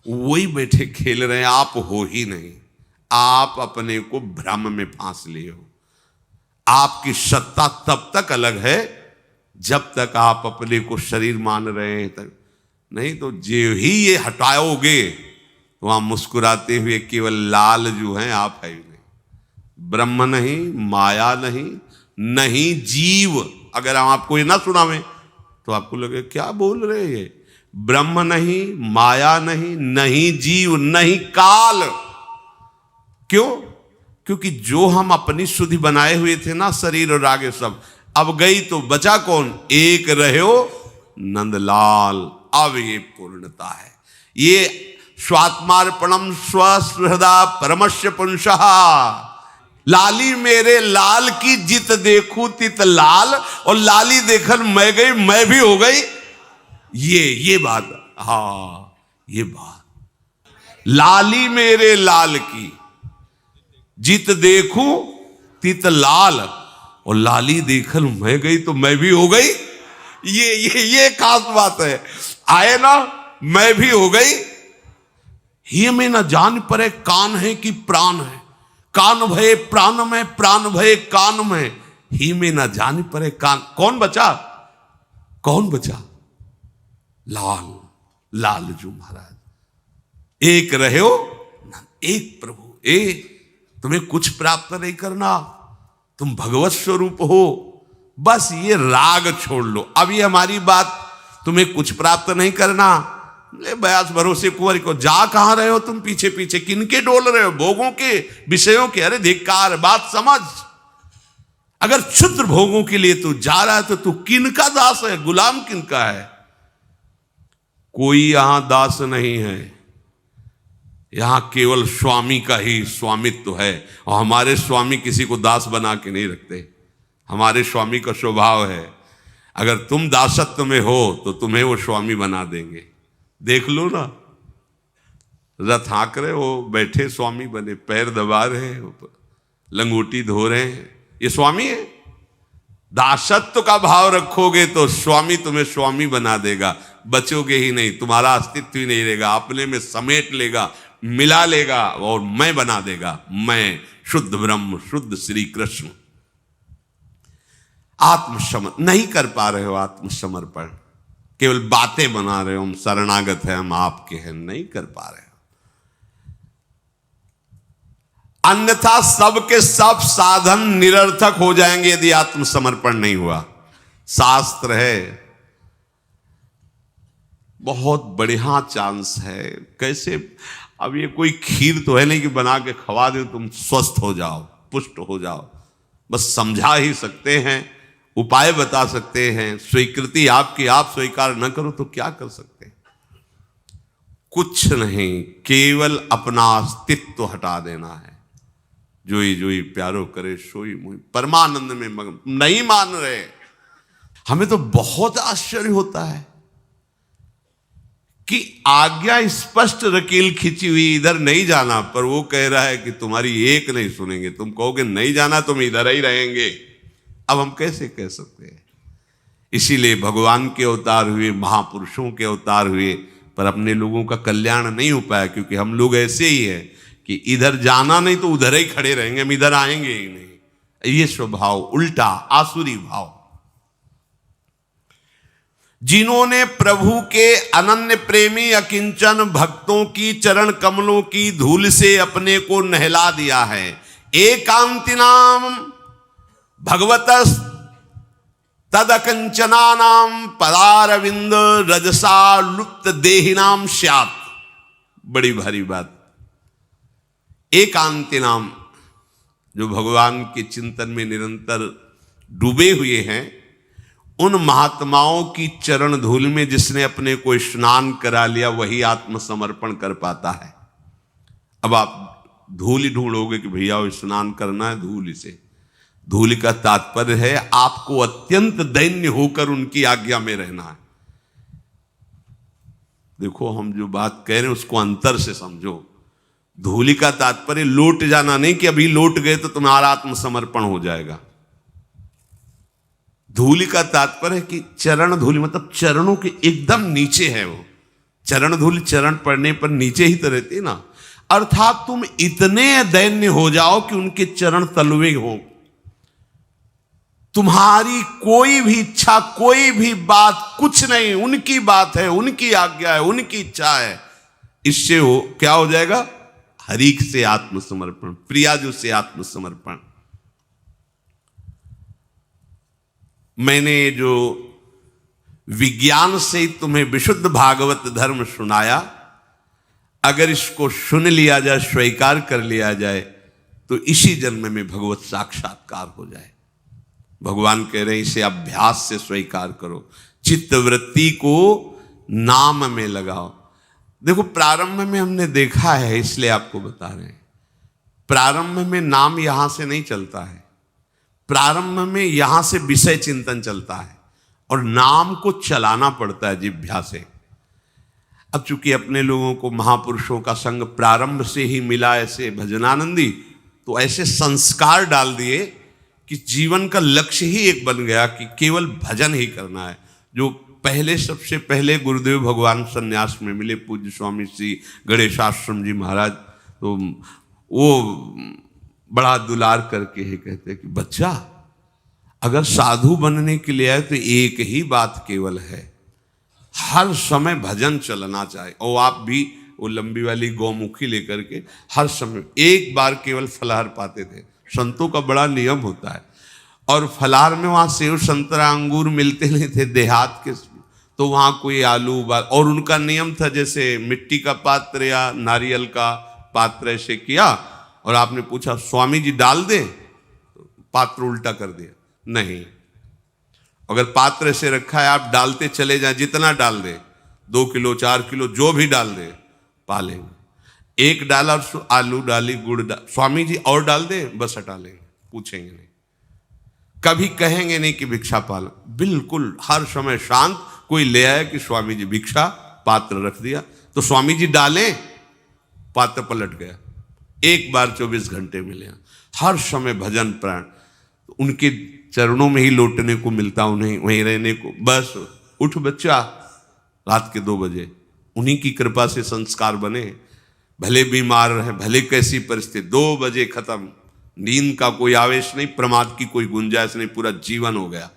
वही बैठे खेल रहे हैं, आप हो ही नहीं। आप अपने को भ्रम में फांस लिए हो। आपकी सत्ता तब तक अलग है जब तक आप अपने को शरीर मान रहे हैं तक, नहीं तो जो ही ये हटाओगे तो वहां मुस्कुराते हुए केवल लाल जो है आप है ही नहीं। ब्रह्म नहीं, माया नहीं, नहीं जीव। अगर हम आपको ये ना सुनावें तो आपको लगे क्या बोल रहे हैं ये। ब्रह्म नहीं, माया नहीं, नहीं जीव, नहीं काल। क्यों? क्योंकि जो हम अपनी शुद्धि बनाए हुए थे ना, शरीर और आगे सब, अब गई तो बचा कौन? एक रहो नंदलाल। अब ये पूर्णता है। ये स्वात्मार्पणम स्वहृदा परमस्य पुंसः। लाली मेरे लाल की जित देखूं तित लाल, और लाली देखन मैं गई मैं भी हो गई। ये बात, हाँ ये बात। लाली मेरे लाल की जित देखूं तित लाल, और लाली देखन मैं गई तो मैं भी हो गई। ये खास बात है। आए ना, मैं भी हो गई। ही में न जान परे कान है कि प्राण है, कान भये प्राण में, प्राण भये कान में। ही में न जान परे कान। कौन बचा? कौन बचा? लाल, लालजू महाराज। एक रहे हो, एक प्रभु। तुम्हें कुछ प्राप्त नहीं करना, तुम भगवत स्वरूप हो। बस ये राग छोड़ लो। अब ये हमारी बात, तुम्हें कुछ प्राप्त नहीं करना, ले बयास भरोसे कुंवर को। जा कहां रहे हो तुम? पीछे पीछे किनके डोल रहे हो? भोगों के, विषयों के। अरे धिक्कार, बात समझ। अगर क्षुद्र भोगों के लिए तू जा रहा है तो तू किनका दास है? गुलाम किनका है? कोई यहां दास नहीं है, यहां केवल स्वामी का ही स्वामित्व है। और हमारे स्वामी किसी को दास बना के नहीं रखते। हमारे स्वामी का स्वभाव है, अगर तुम दासत्व में हो तो तुम्हें वो स्वामी बना देंगे। देख लो ना, रथ हाँक रहे हो, बैठे स्वामी बने, पैर दबा रहे हैं, लंगोटी धो रहे हैं, ये स्वामी है। दासत्व का भाव रखोगे तो स्वामी तुम्हें स्वामी बना देगा। बचोगे ही नहीं, तुम्हारा अस्तित्व ही नहीं रहेगा, अपने में समेट लेगा, मिला लेगा और मैं बना देगा। मैं शुद्ध ब्रह्म, शुद्ध श्री कृष्ण। आत्मसमर्पण नहीं कर पा रहे हो। आत्मसमर्पण केवल बातें बना रहे हो, हम शरणागत हैं, हम आपके हैं, नहीं कर पा रहे हो। अन्यथा सबके सब साधन निरर्थक हो जाएंगे यदि आत्मसमर्पण नहीं हुआ। शास्त्र है, बहुत बढ़िया चांस है। कैसे? अब ये कोई खीर तो है नहीं कि बना के खवा दे तुम स्वस्थ हो जाओ, पुष्ट हो जाओ। बस समझा ही सकते हैं, उपाय बता सकते हैं। स्वीकृति आपकी, आप स्वीकार न करो तो क्या कर सकते हैं? कुछ नहीं, केवल अपना अस्तित्व हटा देना है। जोई जोई प्यारो करे सोई मोई। परमानंद में मगन। नहीं मान रहे। हमें तो बहुत आश्चर्य होता है कि आज्ञा स्पष्ट रकील खिंची हुई, इधर नहीं जाना, पर वो कह रहा है कि तुम्हारी एक नहीं सुनेंगे। तुम कहोगे नहीं जाना, तुम इधर ही रहेंगे। अब हम कैसे कह सकते हैं? इसीलिए भगवान के अवतार हुए, महापुरुषों के अवतार हुए, पर अपने लोगों का कल्याण नहीं हो पाया। क्योंकि हम लोग ऐसे ही हैं कि इधर जाना नहीं तो उधर ही खड़े रहेंगे, हम इधर आएंगे ही नहीं। ये स्वभाव उल्टा, आसुरी भाव। जिन्होंने प्रभु के अनन्य प्रेमी अकिंचन भक्तों की चरण कमलों की धूल से अपने को नहला दिया है। एकांतिनाम भगवतस् तदकंचना नाम पदारविंद रजसा लुप्त देहिनाम स्यात्। बड़ी भारी बात। एकांति नाम, जो भगवान के चिंतन में निरंतर डूबे हुए हैं, उन महात्माओं की चरण धूल में जिसने अपने को स्नान करा लिया, वही आत्मसमर्पण कर पाता है। अब आप धूल ही ढूंढोगे कि भैया स्नान करना है, धूल से। धूल का तात्पर्य है आपको अत्यंत दैन्य होकर उनकी आज्ञा में रहना है। देखो, हम जो बात कह रहे हैं उसको अंतर से समझो। धूलि का तात्पर्य लौट जाना नहीं कि अभी लौट गए तो तुम्हारा आत्मसमर्पण हो जाएगा। धूलि का तात्पर्य है कि चरण धूलि मतलब चरणों के एकदम नीचे है वो, चरण धूल चरण पड़ने पर नीचे ही तो रहती ना। अर्थात तुम इतने दैन्य हो जाओ कि उनके चरण तलवे हो। तुम्हारी कोई भी इच्छा, कोई भी बात कुछ नहीं, उनकी बात है, उनकी आज्ञा है, उनकी इच्छा है। इससे हो क्या हो जाएगा? हरि से आत्मसमर्पण, प्रियाजू से आत्मसमर्पण। मैंने जो विज्ञान से तुम्हें विशुद्ध भागवत धर्म सुनाया, अगर इसको सुन लिया जाए, स्वीकार कर लिया जाए, तो इसी जन्म में भगवत साक्षात्कार हो जाए। भगवान कह रहे हैं इसे अभ्यास से स्वीकार करो, चित्तवृत्ति को नाम में लगाओ। देखो, प्रारंभ में हमने देखा है, इसलिए आपको बता रहे हैं, प्रारंभ में नाम यहां से नहीं चलता है। प्रारंभ में यहां से विषय चिंतन चलता है और नाम को चलाना पड़ता है जिह्वा से। अब चूंकि अपने लोगों को महापुरुषों का संग प्रारंभ से ही मिला, ऐसे भजनानंदी, तो ऐसे संस्कार डाल दिए कि जीवन का लक्ष्य ही एक बन गया कि केवल भजन ही करना है। जो पहले, सबसे पहले गुरुदेव भगवान संन्यास में मिले, पूज्य स्वामी श्री गणेशाश्रम जी महाराज, तो वो बड़ा दुलार करके ही कहते कि बच्चा, अगर साधु बनने के लिए आए तो एक ही बात केवल है, हर समय भजन चलना चाहिए। और आप भी वो लंबी वाली गौमुखी लेकर के हर समय एक बार केवल फलाहार पाते थे। संतों का बड़ा नियम होता है, और फलाहार में वहाँ सेव संतरा अंगूर मिलते नहीं थे देहात के, तो वहाँ कोई आलू उबाल, और उनका नियम था जैसे मिट्टी का पात्र या नारियल का पात्र ऐसे किया, और आपने पूछा स्वामी जी डाल दे, तो पात्र उल्टा कर दिया, नहीं, अगर पात्र ऐसे रखा है आप डालते चले जाएं, जितना डाल दे, 2 किलो 4 किलो जो भी डाल दे, पा लेंगे। एक डाला और आलू डाली, गुड़ डाल, स्वामी जी और डाल दे, बस हटा लेंगे, पूछेंगे नहीं, कभी कहेंगे नहीं कि भिक्षा पालो। बिल्कुल हर समय शांत। कोई ले आया कि स्वामी जी भिक्षा, पात्र रख दिया, तो स्वामी जी डालें, पात्र पलट गया। एक बार 24 घंटे मिले। हर समय भजन प्राण, उनके चरणों में ही लौटने को मिलता, उन्हें वहीं रहने को। बस उठ बच्चा, रात के 2 बजे, उन्हीं की कृपा से संस्कार बने। भले बीमार रहे, भले कैसी परिस्थिति, 2 बजे खत्म। नींद का कोई आवेश नहीं, प्रमाद की कोई गुंजाइश नहीं, पूरा जीवन हो गया।